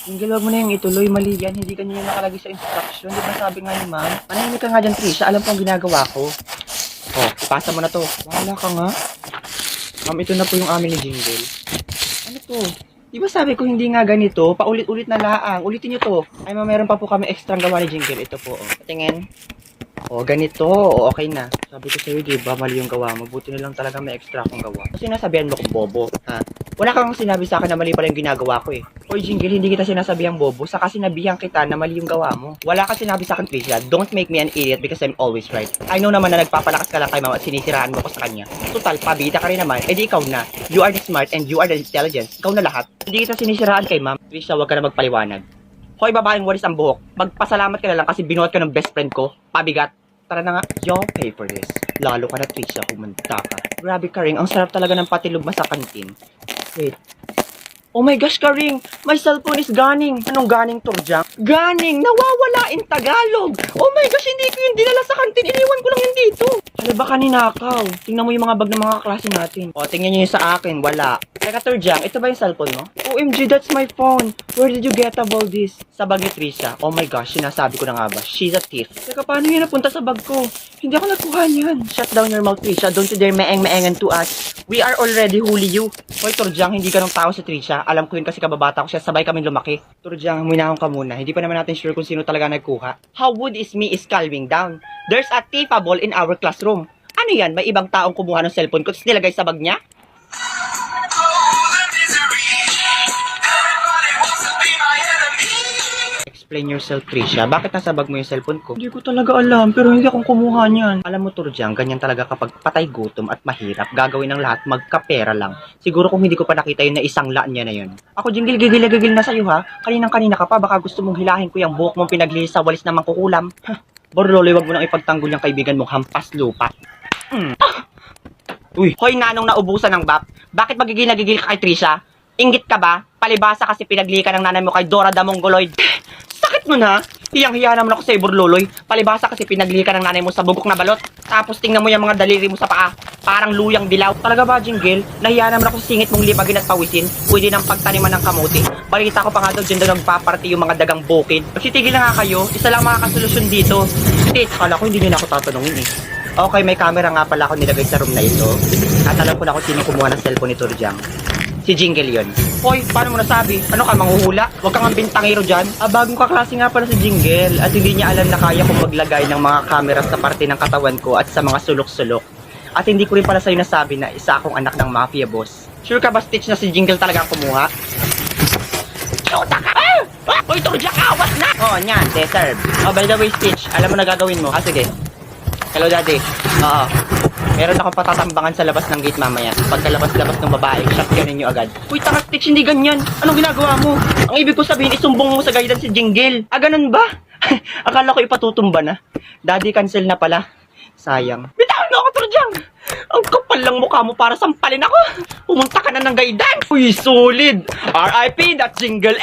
Jingle, wag mo na yung ituloy. Mali yan. Hindi ganyan yung nakalagay sa instruction. Di ba sabi nga ni ma'am? Manahimik ka nga dyan, Trisha. Alam ko ang ginagawa ko. Oh, ipasa mo na to. Wala ka nga. Ma'am, ito na po yung amin ni Jingle. Ano to? Di ba sabi ko hindi nga ganito? Paulit-ulit na laang. Ulitin nyo to. Ay, ma'am, meron pa po kami extra gawa ni Jingle. Ito po, oh. Tingin. Oh, ganito. Oh, okay na. Sabi ko sa'yo, di ba, mali yung gawa mo. Buti na lang talaga may extra akong gawa. Kasi sinasabihan mo kong bobo, ha? Wala kang sinabi sa akin na mali pala yung ginagawa ko eh. Hoy, Jingle, hindi kita sinasabihang bobo. Saka sinabihan kita na mali yung gawa mo. Wala kang sinabi sa akin, Trisha. Don't make me an idiot because I'm always right. I know naman na nagpapalakas ka lang kay mama at sinisiraan mo ko sa kanya. Total, pabida ka rin naman. Eh di ikaw na. You are the smart and you are the intelligent. Ikaw na lahat. Hindi kita sinisiraan kay ma'am. Trisha, wag ka na magpaliwanag. Hoy, babaeng walis ang buhok. Magpasalamat ka na lang kasi binuhat ka ng best friend ko. Pabigat. Tara na nga, you'll pay for this. Lalo ka na, Trisha, humanda ka. Grabe, Karing, ang sarap talaga ng patilog sa kantin. Wait. Oh my gosh, Karing! My cellphone is ganing! Anong ganing, Turjang? Ganing! Nawawala in Tagalog! Oh my gosh, hindi ko yung dinala sa kantin. Iniwan ko lang yun dito. Hala, baka ninakaw. Tingnan mo yung mga bag ng mga klase natin. O, tingnan nyo yung sa akin. Wala. Teka, Turjang, ito ba yung cellphone mo? OMG, that's my phone. Where did you get all this? Sa bag ni Trisha. Oh my gosh, sinasabi ko na nga ba? She's a thief. Teka, paano yan napunta sa bag ko? Hindi ako nakuha niyan. Shut down your mouth, Trisha. Don't you dare meeng-meengan to us. We are already huli you. Hoy, Turjang, hindi ka ng tao si Trisha. Alam ko yun kasi kababata ko siya. Sabay kaming lumaki. Turjang, huminahon ka muna. Hindi pa naman natin sure kung sino talaga nagkuha. How would is me is calming down? There's a thiefable in our classroom. Ano yan? May ibang taong kumuha ng cellphone ko tapos nilagay sa bag niya? Explain yourself, Trisha. Bakit nasa bag mo yung cellphone ko? Hindi ko talaga alam, pero hindi akong kumuha niyan. Alam mo, Turjang, ganyan talaga kapag patay gutom at mahirap, gagawin ng lahat magkapera lang. Siguro kung hindi ko pa nakita yun na isang laan niya na yun. Ako, Jingle, gigil na sa'yo ha. Kaninang-kanina ka pa, baka gusto mong hilahin ko yung buhok mong pinaglinis sa walis na mangkukulam. Borloloy, wag mo nang ipagtanggol yung kaibigan mong hampas lupa. Uy, hoy nanong naubusan ng bap. Bakit magigil ka kay Trisha? Inggit ka ba? Palibasa kasi pinagli ka ng nanay mo kay Dora the Mongoloid. Sakit mo na. Hiyang-hiya naman ako sa Borloloy. Palibasa kasi pinagli ka ng nanay mo sa bugok na balot. Tapos tingnan mo yung mga daliri mo sa paa. Parang luyang dilaw. Talaga ba, Jingle? Nahiya naman ako sa singit mong libagin at pawisin. Pwede ng pagtaniman ng kamuti. Balita ko pa nga daw dyan daw nagpaparty yung mga dagang bukid. Magsitigil na nga kayo. Isa lang makakasolusyon dito. Tits, kala ko hindi nyo na ako tatanungin eh. Okay, may camera nga pala ako nilagay sa room na ito. At alam ko na kung sino kumuha ng cellphone ni Turjang. Si Jingle yun. Hoy, paano mo nasabi? Ano ka, manghuhula? Huwag kang bintangero dyan. Bagong kaklase nga pala si Jingle. At hindi niya alam na kaya kong maglagay ng mga camera sa parte ng katawan ko at sa mga sulok-sulok. At hindi ko rin pala sa'yo nasabi na isa akong anak ng mafia boss. Sure ka ba, Stitch, na si Jingle talaga ang kumuha? Chuta ka! Hoy, Turjang, awas na! Oh, nyan, deserve. Oh, by the way, Stitch, alam mo na gagawin mo. Sige. Hello, Daddy. Oo. Meron akong patatambangan sa labas ng gate mamaya. Pagkalabas-labas ng babae, shotgunin nyo agad. Uy, tanga, Stitch, hindi ganyan. Anong ginagawa mo? Ang ibig ko sabihin, isumbong mo sa guidance si Jingle. Ganun ba? Akala ko ipatutumba na. Daddy, cancel na pala. Sayang. Bitawan mo ako, Turjang! Ang kapal lang mukha mo para sampalin ako. Pumunta ka na ng guidance. Uy, solid. R.I.P. that Jingle